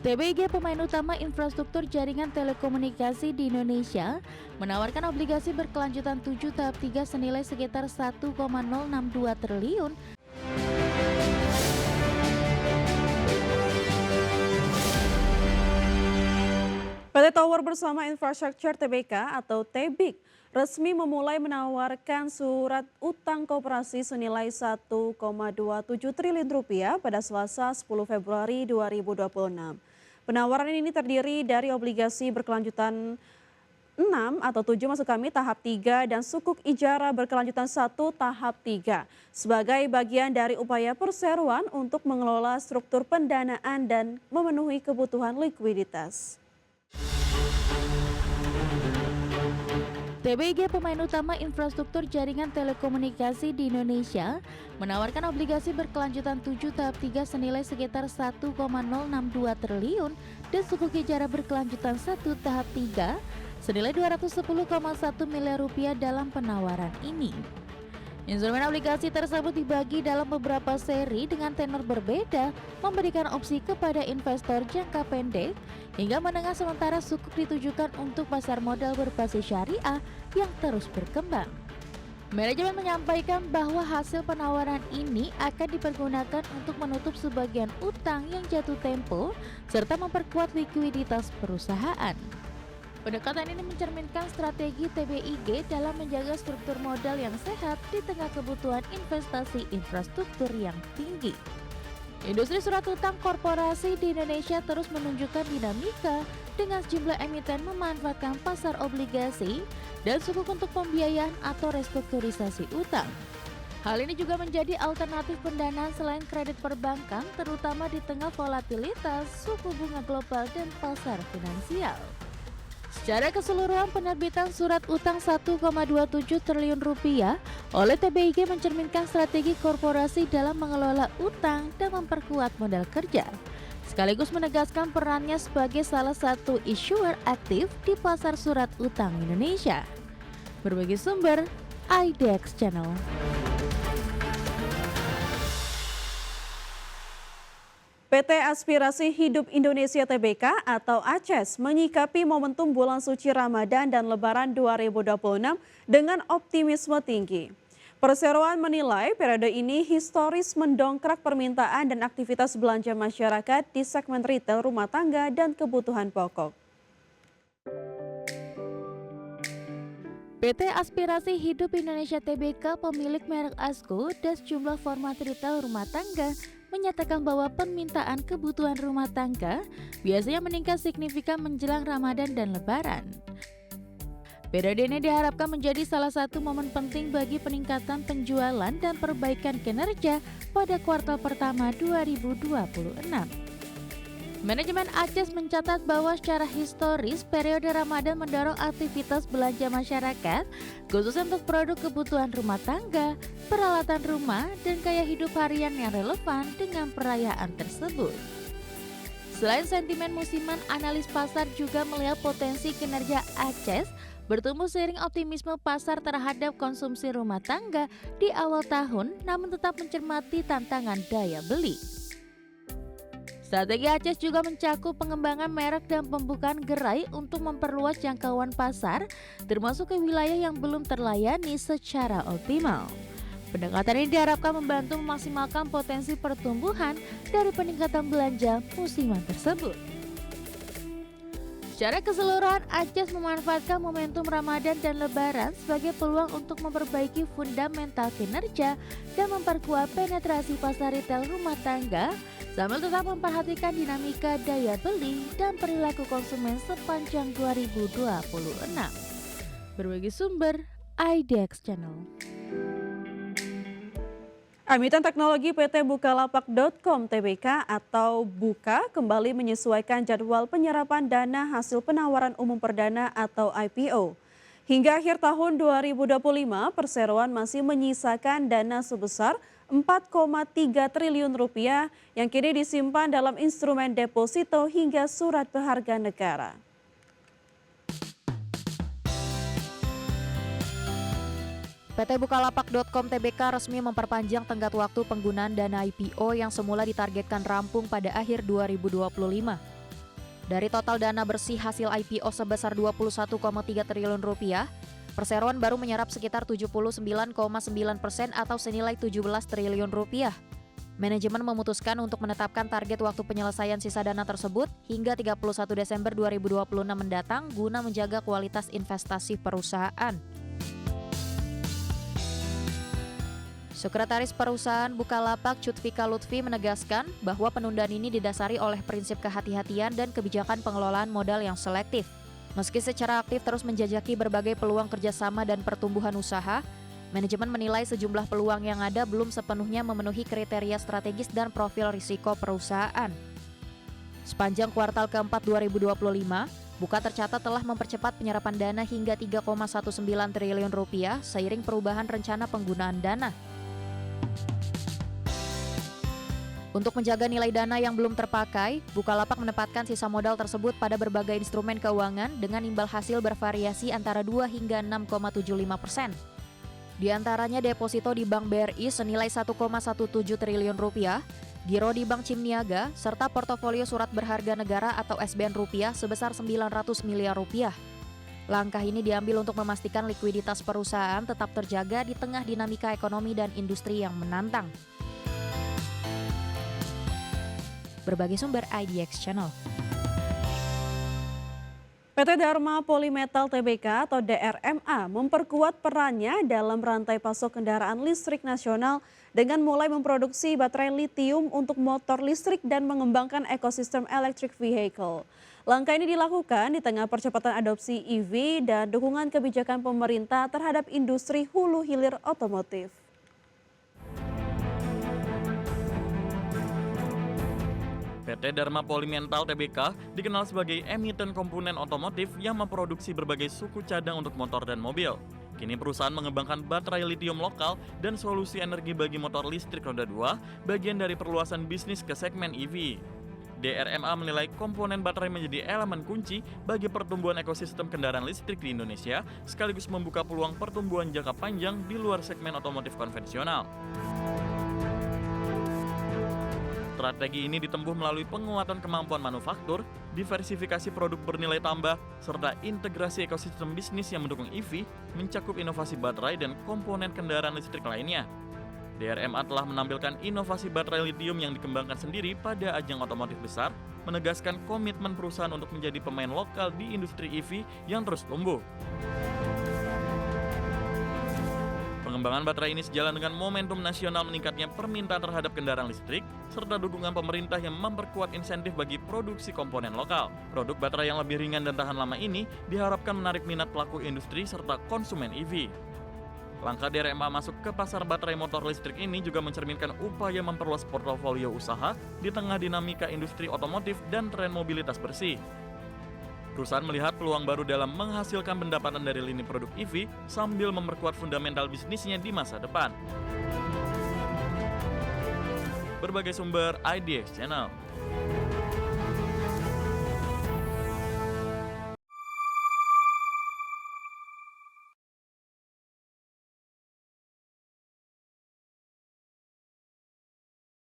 TBIG, pemain utama infrastruktur jaringan telekomunikasi di Indonesia, menawarkan obligasi berkelanjutan 7 tahap 3 senilai sekitar 1,062 triliun. PT Tower Bersama Infrastructure Tbk atau TBIK resmi memulai menawarkan surat utang koperasi senilai 1,27 triliun rupiah pada Selasa 10 Februari 2026. Penawaran ini terdiri dari obligasi berkelanjutan 6 atau 7 maksud kami tahap 3 dan sukuk ijara berkelanjutan 1 tahap 3 sebagai bagian dari upaya perseroan untuk mengelola struktur pendanaan dan memenuhi kebutuhan likuiditas. TBIG, pemain utama infrastruktur jaringan telekomunikasi di Indonesia, menawarkan obligasi berkelanjutan 7 tahap 3 senilai sekitar 1,062 triliun dan sukuk ijara berkelanjutan 1 tahap 3 senilai 210,1 miliar rupiah dalam penawaran ini. Instrumen obligasi tersebut dibagi dalam beberapa seri dengan tenor berbeda, memberikan opsi kepada investor jangka pendek hingga menengah, sementara sukuk ditujukan untuk pasar modal berbasis syariah yang terus berkembang. Manajemen menyampaikan bahwa hasil penawaran ini akan dipergunakan untuk menutup sebagian utang yang jatuh tempo serta memperkuat likuiditas perusahaan. Pendekatan ini mencerminkan strategi TBIG dalam menjaga struktur modal yang sehat di tengah kebutuhan investasi infrastruktur yang tinggi. Industri surat utang korporasi di Indonesia terus menunjukkan dinamika dengan sejumlah emiten memanfaatkan pasar obligasi dan sukuk untuk pembiayaan atau restrukturisasi utang. Hal ini juga menjadi alternatif pendanaan selain kredit perbankan, terutama di tengah volatilitas suku bunga global dan pasar finansial. Secara keseluruhan, penerbitan surat utang 1,27 triliun rupiah oleh TBIG mencerminkan strategi korporasi dalam mengelola utang dan memperkuat modal kerja, sekaligus menegaskan perannya sebagai salah satu issuer aktif di pasar surat utang Indonesia. Berbagi sumber, IDX Channel. PT Aspirasi Hidup Indonesia Tbk atau ACES menyikapi momentum bulan suci Ramadan dan Lebaran 2026 dengan optimisme tinggi. Perseroan menilai periode ini historis mendongkrak permintaan dan aktivitas belanja masyarakat di segmen retail, rumah tangga, dan kebutuhan pokok. PT Aspirasi Hidup Indonesia Tbk, pemilik merek ASKO dan sejumlah format retail rumah tangga, menyatakan bahwa permintaan kebutuhan rumah tangga biasanya meningkat signifikan menjelang Ramadan dan Lebaran. Periode ini diharapkan menjadi salah satu momen penting bagi peningkatan penjualan dan perbaikan kinerja pada kuartal pertama 2026. Manajemen ACES mencatat bahwa secara historis periode Ramadan mendorong aktivitas belanja masyarakat, khususnya untuk produk kebutuhan rumah tangga, peralatan rumah, dan gaya hidup harian yang relevan dengan perayaan tersebut. Selain sentimen musiman, analis pasar juga melihat potensi kinerja ACES bertumbuh seiring optimisme pasar terhadap konsumsi rumah tangga di awal tahun, namun tetap mencermati tantangan daya beli. Strategi ACES juga mencakup pengembangan merek dan pembukaan gerai untuk memperluas jangkauan pasar, termasuk ke wilayah yang belum terlayani secara optimal. Pendekatan ini diharapkan membantu memaksimalkan potensi pertumbuhan dari peningkatan belanja musiman tersebut. Secara keseluruhan, ACES memanfaatkan momentum Ramadan dan Lebaran sebagai peluang untuk memperbaiki fundamental kinerja dan memperkuat penetrasi pasar retail rumah tangga, sambil tetap memperhatikan dinamika daya beli dan perilaku konsumen sepanjang 2026. Berbagi sumber, IDX Channel. Emiten teknologi PT Bukalapak.com Tbk atau Buka kembali menyesuaikan jadwal penyerapan dana hasil penawaran umum perdana atau IPO. Hingga akhir tahun 2025, perseroan masih menyisakan dana sebesar 4,3 triliun rupiah yang kini disimpan dalam instrumen deposito hingga surat berharga negara. PT Bukalapak.com Tbk resmi memperpanjang tenggat waktu penggunaan dana IPO yang semula ditargetkan rampung pada akhir 2025. Dari total dana bersih hasil IPO sebesar 21,3 triliun rupiah, perseroan baru menyerap sekitar 79,9% atau senilai 17 triliun rupiah. Manajemen memutuskan untuk menetapkan target waktu penyelesaian sisa dana tersebut hingga 31 Desember 2026 mendatang guna menjaga kualitas investasi perusahaan. Sekretaris Perusahaan Bukalapak Cutfika Lutfi menegaskan bahwa penundaan ini didasari oleh prinsip kehati-hatian dan kebijakan pengelolaan modal yang selektif. Meski secara aktif terus menjajaki berbagai peluang kerjasama dan pertumbuhan usaha, manajemen menilai sejumlah peluang yang ada belum sepenuhnya memenuhi kriteria strategis dan profil risiko perusahaan. Sepanjang kuartal keempat 2025, Buka tercatat telah mempercepat penyerapan dana hingga 3,19 triliun rupiah seiring perubahan rencana penggunaan dana. Untuk menjaga nilai dana yang belum terpakai, Bukalapak menempatkan sisa modal tersebut pada berbagai instrumen keuangan dengan imbal hasil bervariasi antara 2 hingga 6,75%. Di antaranya deposito di Bank BRI senilai 1,17 triliun rupiah, giro di Bank Cimniaga, serta portofolio surat berharga negara atau SBN rupiah sebesar 900 miliar rupiah. Langkah ini diambil untuk memastikan likuiditas perusahaan tetap terjaga di tengah dinamika ekonomi dan industri yang menantang. Berbagai sumber IDX Channel. PT Dharma Polymetal Tbk atau DRMA memperkuat perannya dalam rantai pasok kendaraan listrik nasional dengan mulai memproduksi baterai litium untuk motor listrik dan mengembangkan ekosistem electric vehicle. Langkah ini dilakukan di tengah percepatan adopsi EV dan dukungan kebijakan pemerintah terhadap industri hulu hilir otomotif. PT Dharma Polymetal Tbk dikenal sebagai emiten komponen otomotif yang memproduksi berbagai suku cadang untuk motor dan mobil. Kini perusahaan mengembangkan baterai litium lokal dan solusi energi bagi motor listrik roda 2, bagian dari perluasan bisnis ke segmen EV. DRMA menilai komponen baterai menjadi elemen kunci bagi pertumbuhan ekosistem kendaraan listrik di Indonesia, sekaligus membuka peluang pertumbuhan jangka panjang di luar segmen otomotif konvensional. Strategi ini ditempuh melalui penguatan kemampuan manufaktur, diversifikasi produk bernilai tambah, serta integrasi ekosistem bisnis yang mendukung EV, mencakup inovasi baterai dan komponen kendaraan listrik lainnya. DRMA telah menampilkan inovasi baterai litium yang dikembangkan sendiri pada ajang otomotif besar, menegaskan komitmen perusahaan untuk menjadi pemain lokal di industri EV yang terus tumbuh. Pengembangan baterai ini sejalan dengan momentum nasional meningkatnya permintaan terhadap kendaraan listrik, serta dukungan pemerintah yang memperkuat insentif bagi produksi komponen lokal. Produk baterai yang lebih ringan dan tahan lama ini diharapkan menarik minat pelaku industri serta konsumen EV. Langkah DRMA masuk ke pasar baterai motor listrik ini juga mencerminkan upaya memperluas portofolio usaha di tengah dinamika industri otomotif dan tren mobilitas bersih. Perusahaan melihat peluang baru dalam menghasilkan pendapatan dari lini produk EV sambil memperkuat fundamental bisnisnya di masa depan. Berbagai sumber IDX Channel.